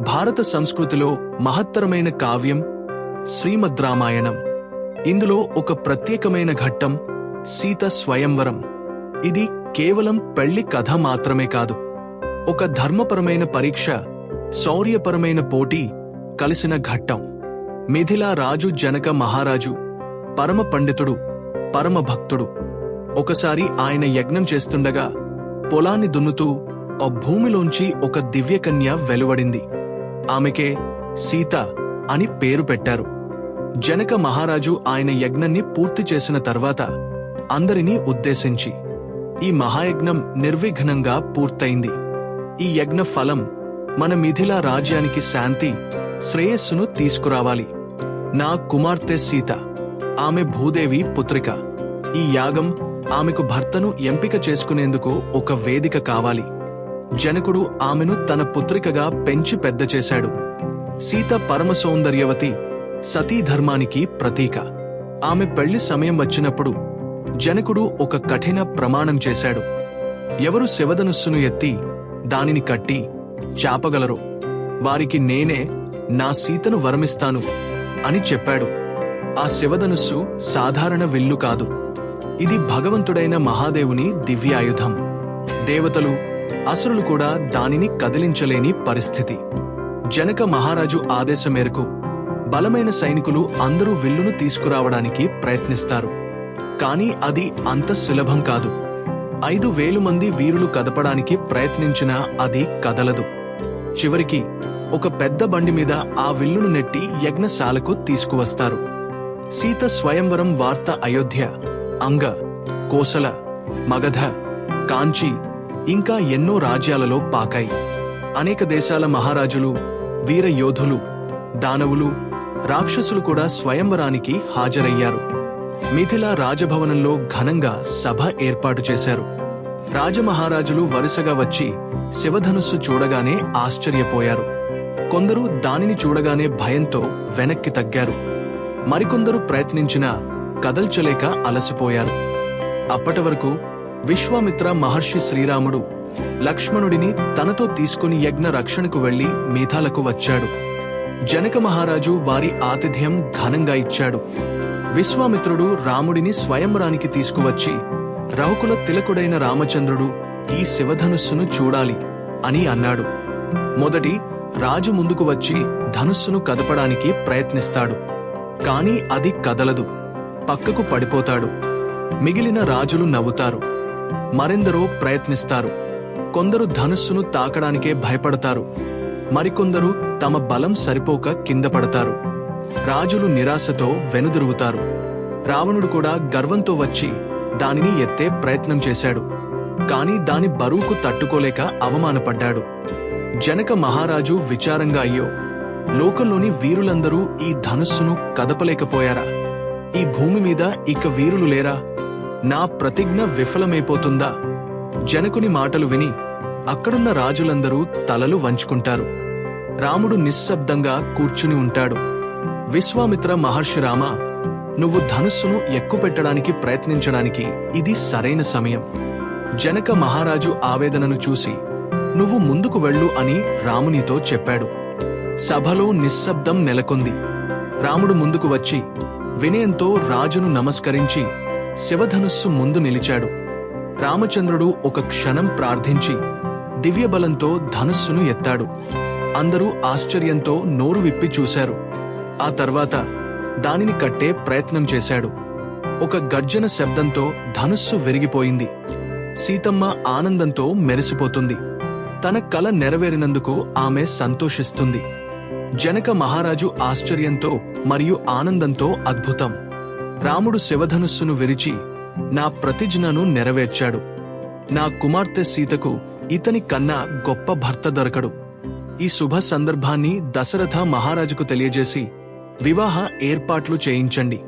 భారత సంస్కృతిలో మహత్తరమైన కావ్యం శ్రీమద్ రామాయణం. ఇందులో ఒక ప్రత్యేకమైన ఘట్టం సీత స్వయంవరం. ఇది కేవలం పెళ్లి కథ మాత్రమే కాదు, ఒక ధర్మపరమైన పరీక్ష, శౌర్యపరమైన పోటీ కలిసిన ఘట్టం. మిథిలా రాజు జనక మహారాజు పరమ పండితుడు, పరమ భక్తుడు. ఒకసారి ఆయన యజ్ఞం చేస్తుండగా పొలాన్ని దున్నుతూ ఆ భూమిలోంచి ఒక దివ్యకన్య వెలువడింది. ఆమెకే సీత అని పేరు పెట్టారు. జనక మహారాజు ఆయన యజ్ఞాన్ని పూర్తి చేసిన తర్వాత అందరినీ ఉద్దేశించి, ఈ మహాయజ్ఞం నిర్విఘ్నంగా పూర్తయింది. ఈ యజ్ఞ ఫలం మన మిథిలా రాజ్యానికి శాంతి, శ్రేయస్సును తీసుకురావాలి. నా కుమార్తె సీత, ఆమె భూదేవి పుత్రిక. ఈ యాగం ఆమెకు భర్తను ఎంపిక చేసుకునేందుకు ఒక వేదిక కావాలి. జనకుడు ఆమెను తన పుత్రికగా పెంచి పెద్ద చేశాడు. సీత పరమ సౌందర్యవతి, సతీధర్మానికి ప్రతీక. ఆమె పెళ్లి సమయం వచ్చినప్పుడు జనకుడు ఒక కఠిన ప్రమాణం చేశాడు. ఎవరు శివధనుస్సును ఎత్తి దానిని కట్టి చాపగలరో వారికి నేనే నా సీతను వరమిస్తాను అని చెప్పాడు. ఆ శివధనుస్సు సాధారణ విల్లు కాదు, ఇది భగవంతుడైన మహాదేవుని దివ్యాయుధం. దేవతలు, అసురులు కూడా దానిని కదిలించలేని పరిస్థితి. జనక మహారాజు ఆదేశం మేరకు బలమైన సైనికులు అందరూ విల్లును తీసుకురావడానికి ప్రయత్నిస్తారు. కాని అది అంత సులభం కాదు. 5,000 మంది వీరులు కదపడానికి ప్రయత్నించినా అది కదలదు. చివరికి ఒక పెద్ద బండి మీద ఆ విల్లును నెట్టి యజ్ఞశాలకు తీసుకువస్తారు. సీత స్వయంవరం వార్త అయోధ్య, అంగ, కోసల, మగధ, కాంచీ ఇంకా ఎన్నో రాజ్యాలలో పాకాయి. అనేక దేశాల మహారాజులు, వీర యోధులు, దానవులు, రాక్షసులు కూడా స్వయంవరానికి హాజరయ్యారు. మిథిలా రాజభవనంలో ఘనంగా సభ ఏర్పాటు చేశారు. రాజమహారాజులు వరుసగా వచ్చి శివధనుస్సు చూడగానే ఆశ్చర్యపోయారు. కొందరు దానిని చూడగానే భయంతో వెనక్కి తగ్గారు. మరికొందరు ప్రయత్నించినా కదల్చలేక అలసిపోయారు. అప్పటి వరకు విశ్వామిత్ర మహర్షి శ్రీరాముడు లక్ష్మణుడిని తనతో తీసుకుని యజ్ఞ రక్షణకు వెళ్లి మీథాలకు వచ్చాడు. జనక మహారాజు వారి ఆతిథ్యం ఘనంగా ఇచ్చాడు. విశ్వామిత్రుడు రాముడిని స్వయంవరానికి తీసుకువచ్చి, రఘుకుల తిలకుడైన రామచంద్రుడు ఈ శివధనుస్సును చూడాలి అని అన్నాడు. మొదటి రాజు ముందుకు వచ్చి ధనుస్సును కదపడానికి ప్రయత్నిస్తాడు. కాని అది కదలదు, పక్కకు పడిపోతాడు. మిగిలిన రాజులు నవ్వుతారు. మరెందరో ప్రయత్నిస్తారు. కొందరు ధనుస్సును తాకడానికే భయపడతారు. మరికొందరు తమ బలం సరిపోక కింద పడతారు. రాజులు నిరాశతో వెనుదిరుగుతారు. రావణుడు కూడా గర్వంతో వచ్చి దానిని ఎత్తే ప్రయత్నం చేశాడు. కాని దాని బరువుకు తట్టుకోలేక అవమానపడ్డాడు. జనక మహారాజు విచారంగా, అయ్యో, లోకంలోని వీరులందరూ ఈ ధనుస్సును కదపలేకపోయారా? ఈ భూమి మీద ఇక వీరులు లేరా? నా ప్రతిజ్ఞ విఫలమైపోతుందా? జనకుని మాటలు విని అక్కడున్న రాజులందరూ తలలు వంచుకుంటారు. రాముడు నిశ్శబ్దంగా కూర్చుని ఉంటాడు. విశ్వామిత్ర మహర్షి, రామా, నువ్వు ధనుస్సును ఎక్కుపెట్టడానికి ప్రయత్నించడానికి ఇది సరైన సమయం. జనక మహారాజు ఆవేదనను చూసి, నువ్వు ముందుకు వెళ్ళు అని రామునితో చెప్పాడు. సభలో నిశ్శబ్దం నెలకొంది. రాముడు ముందుకు వచ్చి వినయంతో రాజును నమస్కరించి శివధనుస్సు ముందు నిలిచాడు. రామచంద్రుడు ఒక క్షణం ప్రార్థించి దివ్యబలంతో ధనుస్సును ఎత్తాడు. అందరూ ఆశ్చర్యంతో నోరు విప్పి చూశారు. ఆ తర్వాత దానిని కట్టే ప్రయత్నం చేశాడు. ఒక గర్జన శబ్దంతో ధనుస్సు విరిగిపోయింది. సీతమ్మ ఆనందంతో మెరిసిపోతుంది. తన కల నెరవేరినందుకు ఆమె సంతోషిస్తుంది. జనక మహారాజు ఆశ్చర్యంతో మరియు ఆనందంతో, అద్భుతం! రాముడు శివధనుస్సును విరిచి నా ప్రతిజ్ఞను నెరవేర్చాడు. నా కుమార్తె సీతకు ఇతని కన్నా గొప్ప భర్త దొరకడు. ఈ శుభ సందర్భాన్ని దశరథ మహారాజుకు తెలియజేసి వివాహ ఏర్పాట్లు చేయించండి.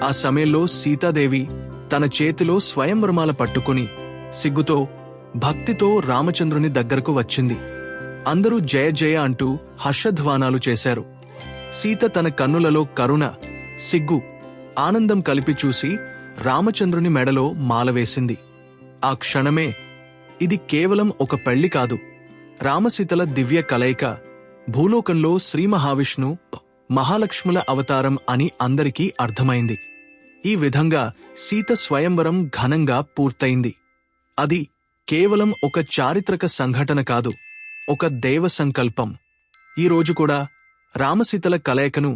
ఆ సమయంలో సీతాదేవి తన చేతిలో స్వయంవరమాల పట్టుకుని సిగ్గుతో, భక్తితో రామచంద్రుని దగ్గరకు వచ్చింది. అందరూ జయ జయ అంటూ హర్షధ్వానాలు చేశారు. సీత తన కన్నులలో కరుణ, సిగ్గు, ఆనందం కలిపి చూసి రామచంద్రుని మెడలో మాలవేసింది. ఆ క్షణమే ఇది కేవలం ఒక పెళ్లి కాదు, రామసీతల దివ్య కలయిక, భూలోకంలో శ్రీ మహావిష్ణు మహాలక్ష్ముల అవతారం అని అందరికీ అర్థమైంది. ఈ విధంగా సీత స్వయంవరం ఘనంగా పూర్తయింది. అది కేవలం ఒక చారిత్రక సంఘటన కాదు, ఒక దైవ సంకల్పం. ఈరోజు కూడా రామసీతల కలయికను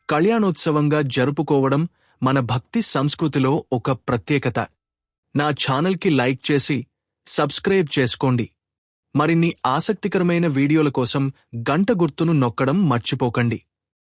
కళ్యాణోత్సవంగా జరుపుకోవడం మన భక్తి సంస్కృతిలో ఒక ప్రత్యేకత. నా ఛానల్కి లైక్ చేసి సబ్స్క్రైబ్ చేసుకోండి. మరిన్ని ఆసక్తికరమైన వీడియోల కోసం గంట గుర్తును నొక్కడం మర్చిపోకండి.